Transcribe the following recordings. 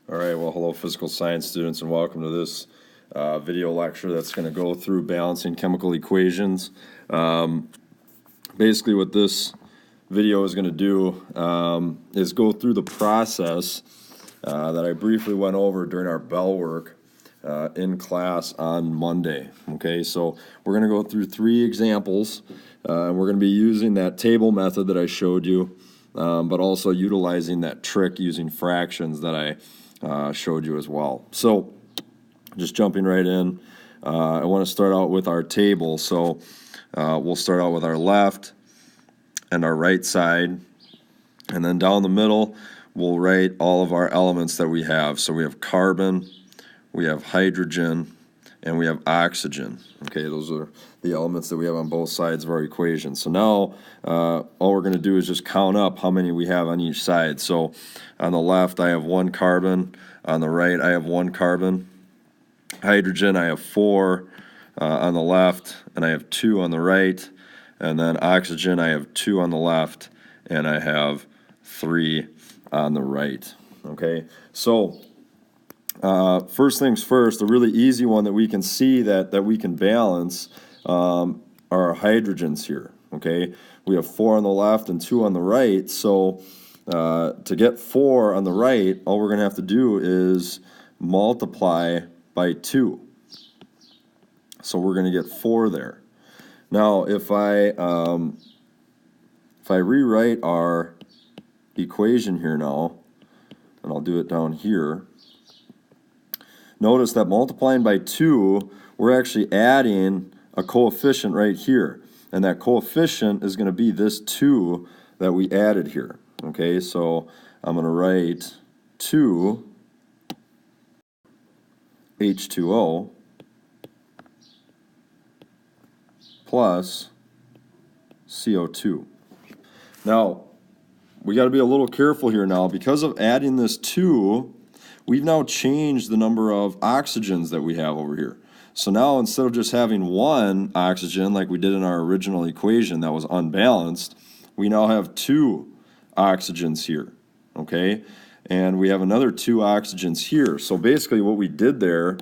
All right, well, hello physical science students, and welcome to this video lecture that's going to go through balancing chemical equations. Basically what this video is going to do is go through the process that I briefly went over during our bell work in class on Monday. Okay, so we're going to go through 3 examples, and we're going to be using that table method that I showed you, but also utilizing that trick using fractions that I showed you as well. So just jumping right in, I want to start out with our table. So we'll start out with our left and our right side, and then down the middle we'll write all of our elements that we have. So we have carbon, we have hydrogen, and we have oxygen. Okay, those are the elements that we have on both sides of our equation. So now all we're going to do is just count up how many we have on each side. So on the left I have 1 carbon, on the right I have 1 carbon. Hydrogen I have 4 on the left, and I have 2 on the right. And then oxygen I have 2 on the left, and I have 3 on the right. Okay, so first things first, a really easy one that we can see that we can balance are our hydrogens here. Okay, we have 4 on the left and 2 on the right. So to get 4 on the right, all we're going to have to do is multiply by 2. So we're going to get 4 there. Now if I rewrite our equation here now, and I'll do it down here, notice that multiplying by 2, we're actually adding a coefficient right here. And that coefficient is going to be this 2 that we added here. Okay, so I'm going to write 2 H2O plus CO2. Now, we got to be a little careful here now. Because of adding this 2, we've now changed the number of oxygens that we have over here. So now instead of just having 1 oxygen like we did in our original equation that was unbalanced, we now have 2 oxygens here, okay? And we have another 2 oxygens here. So basically what we did there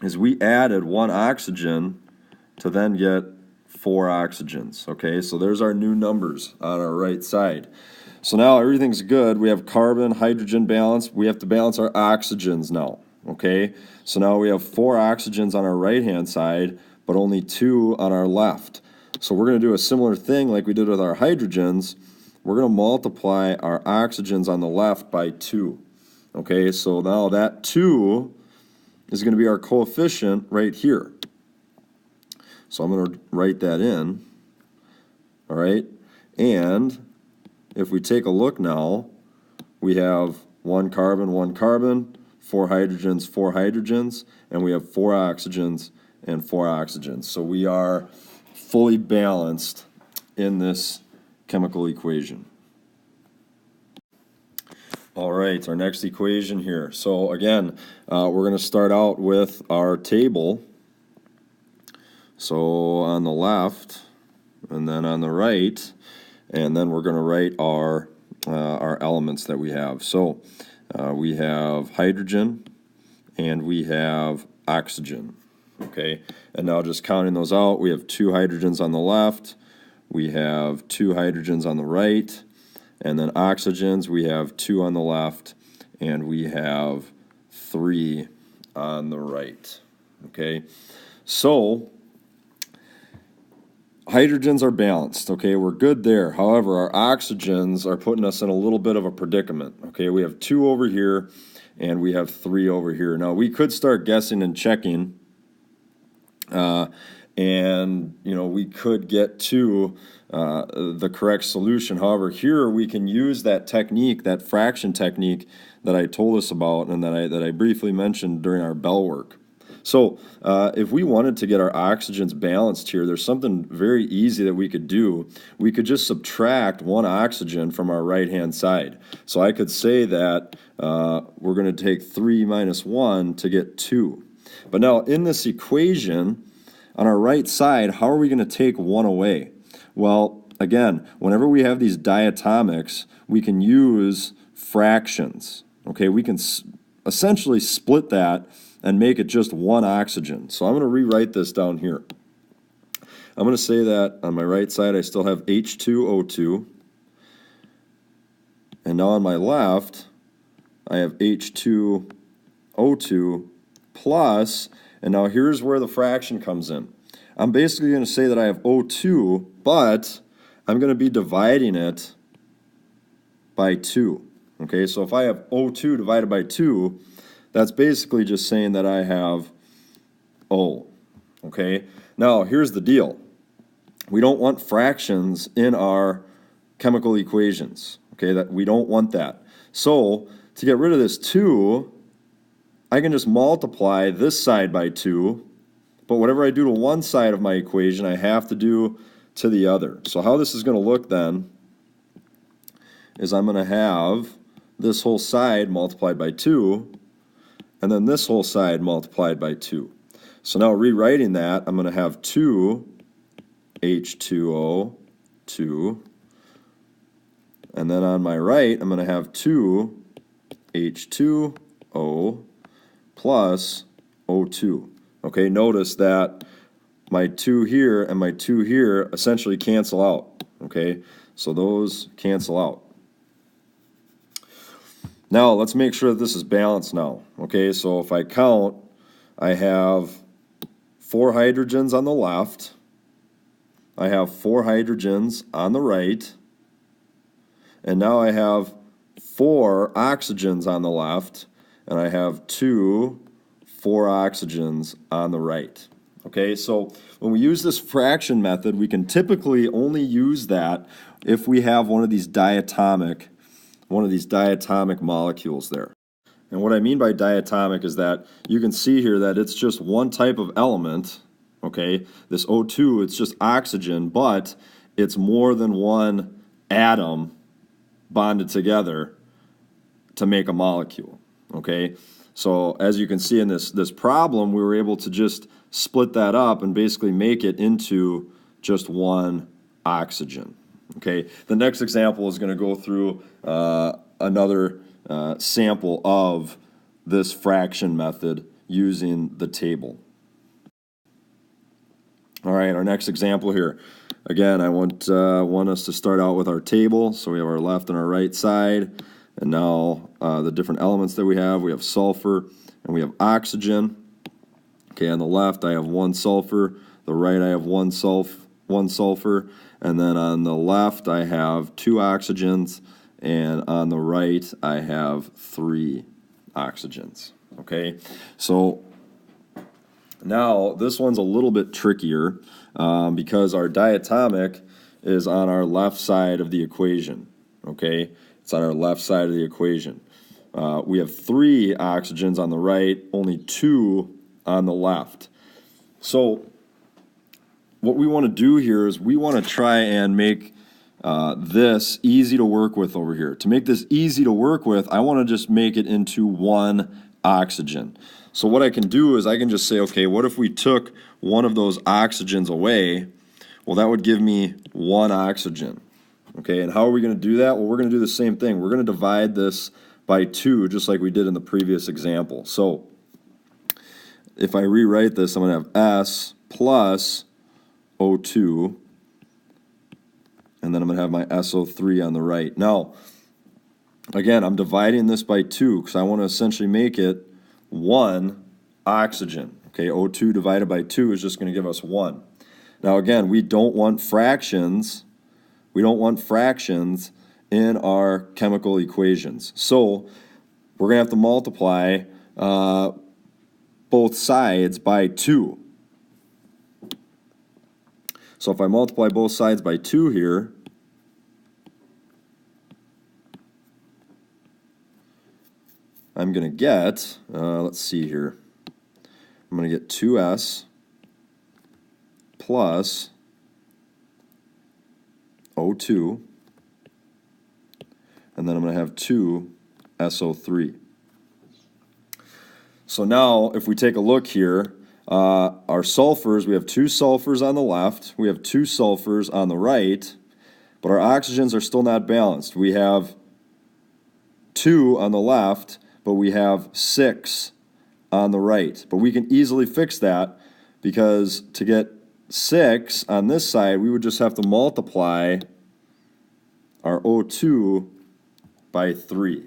is we added 1 oxygen to then get 4 oxygens, okay? So there's our new numbers on our right side. So now everything's good. We have carbon, hydrogen balance. We have to balance our oxygens now, okay? So now we have 4 oxygens on our right-hand side, but only 2 on our left. So we're going to do a similar thing like we did with our hydrogens. We're going to multiply our oxygens on the left by 2, okay? So now that 2 is going to be our coefficient right here. So I'm going to write that in, all right? And if we take a look now, we have 1 carbon, 1 carbon, 4 hydrogens, 4 hydrogens, and we have 4 oxygens and 4 oxygens. So we are fully balanced in this chemical equation. All right, our next equation here. So again, we're going to start out with our table. So on the left, and then on the right, and then we're going to write our elements that we have. So we have hydrogen, and we have oxygen. Okay, and now just counting those out, we have 2 hydrogens on the left, we have 2 hydrogens on the right, and then oxygens, we have 2 on the left, and we have 3 on the right. Okay, so hydrogens are balanced, okay, we're good there. However, our oxygens are putting us in a little bit of a predicament, okay? We have 2 over here, and we have 3 over here. Now, we could start guessing and checking, and, you know, we could get to the correct solution. However, here we can use that technique, that fraction technique that I told us about and that I briefly mentioned during our bell work. So if we wanted to get our oxygens balanced here, there's something very easy that we could do. We could just subtract 1 oxygen from our right-hand side. So I could say that we're going to take 3 minus 1 to get 2. But now in this equation, on our right side, how are we going to take 1 away? Well, again, whenever we have these diatomics, we can use fractions. Okay, we can essentially split that and make it just one oxygen. So I'm going to rewrite this down here. I'm going to say that on my right side I still have H2O2. And now on my left I have H2O2 plus, and now here's where the fraction comes in. I'm basically going to say that I have O2, but I'm going to be dividing it by 2. Okay, so if I have O2 divided by 2, that's basically just saying that I have O. Okay, now here's the deal. We don't want fractions in our chemical equations. Okay, that we don't want that. So to get rid of this 2, I can just multiply this side by 2, but whatever I do to one side of my equation, I have to do to the other. So how this is going to look then is I'm going to have this whole side multiplied by 2, and then this whole side multiplied by 2. So now rewriting that, I'm going to have 2 H2O, 2, and then on my right, I'm going to have 2 H2O plus O2. Okay, notice that my 2 here and my 2 here essentially cancel out. Okay, so those cancel out. Now let's make sure that this is balanced now. Okay, so if I count, I have 4 hydrogens on the left, I have 4 hydrogens on the right, and now I have 4 oxygens on the left, and I have 4 oxygens on the right. Okay, so when we use this fraction method, we can typically only use that if we have one of these diatomic molecules there. And what I mean by diatomic is that you can see here that it's just one type of element. Okay, this O2, it's just oxygen, but it's more than one atom bonded together to make a molecule. Okay, so as you can see in this problem, we were able to just split that up and basically make it into just one oxygen. Okay, the next example is going to go through another sample of this fraction method using the table. All right, our next example here. Again, I want us to start out with our table. So we have our left and our right side. And now the different elements that we have sulfur and we have oxygen. Okay, on the left I have 1 sulfur. The right I have 1 sulfur. And then on the left I have 2 oxygens. And on the right I have 3 oxygens. Okay, so now this one's a little bit trickier because our diatomic is on our left side of the equation. Okay, it's on our left side of the equation. We have 3 oxygens on the right, only 2 on the left. So what we want to do here is we want to try and make this easy to work with over here. To make this easy to work with, I want to just make it into 1 oxygen. So what I can do is I can just say, okay, what if we took one of those oxygens away? Well, that would give me 1 oxygen. Okay, and how are we going to do that? Well, we're going to do the same thing. We're going to divide this by 2, just like we did in the previous example. So if I rewrite this, I'm going to have S plus O2, and then I'm going to have my SO3 on the right. Now, again, I'm dividing this by 2 because I want to essentially make it 1 oxygen. Okay, O2 divided by 2 is just going to give us 1. Now again, we don't want fractions. We don't want fractions in our chemical equations. So we're going to have to multiply both sides by 2. So if I multiply both sides by 2 here, I'm going to get, let's see here, I'm going to get 2s plus O2, and then I'm going to have 2SO3. So now if we take a look here, our sulfurs, we have 2 sulfurs on the left, we have 2 sulfurs on the right, but our oxygens are still not balanced. We have 2 on the left, but we have 6 on the right. But we can easily fix that, because to get 6 on this side, we would just have to multiply our O2 by 3.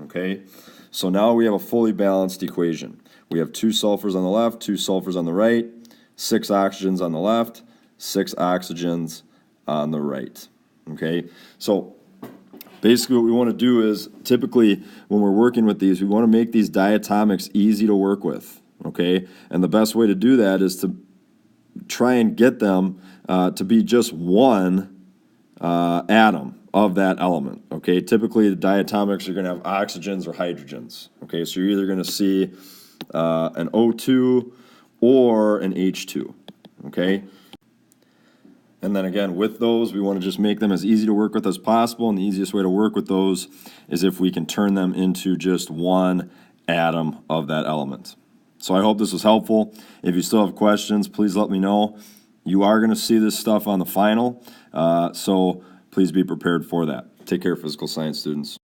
Okay, so now we have a fully balanced equation. We have 2 sulfurs on the left, 2 sulfurs on the right, 6 oxygens on the left, 6 oxygens on the right. Okay, so basically what we want to do is, typically when we're working with these, we want to make these diatomics easy to work with. Okay, and the best way to do that is to try and get them to be just one atom of that element. Okay, typically the diatomics are going to have oxygens or hydrogens. Okay, so you're either going to see an O2 or an H2. Okay, and then again, with those, we want to just make them as easy to work with as possible, and the easiest way to work with those is if we can turn them into just one atom of that element. So I hope this was helpful. If you still have questions, please let me know. You are going to see this stuff on the final, so please be prepared for that. Take care, physical science students.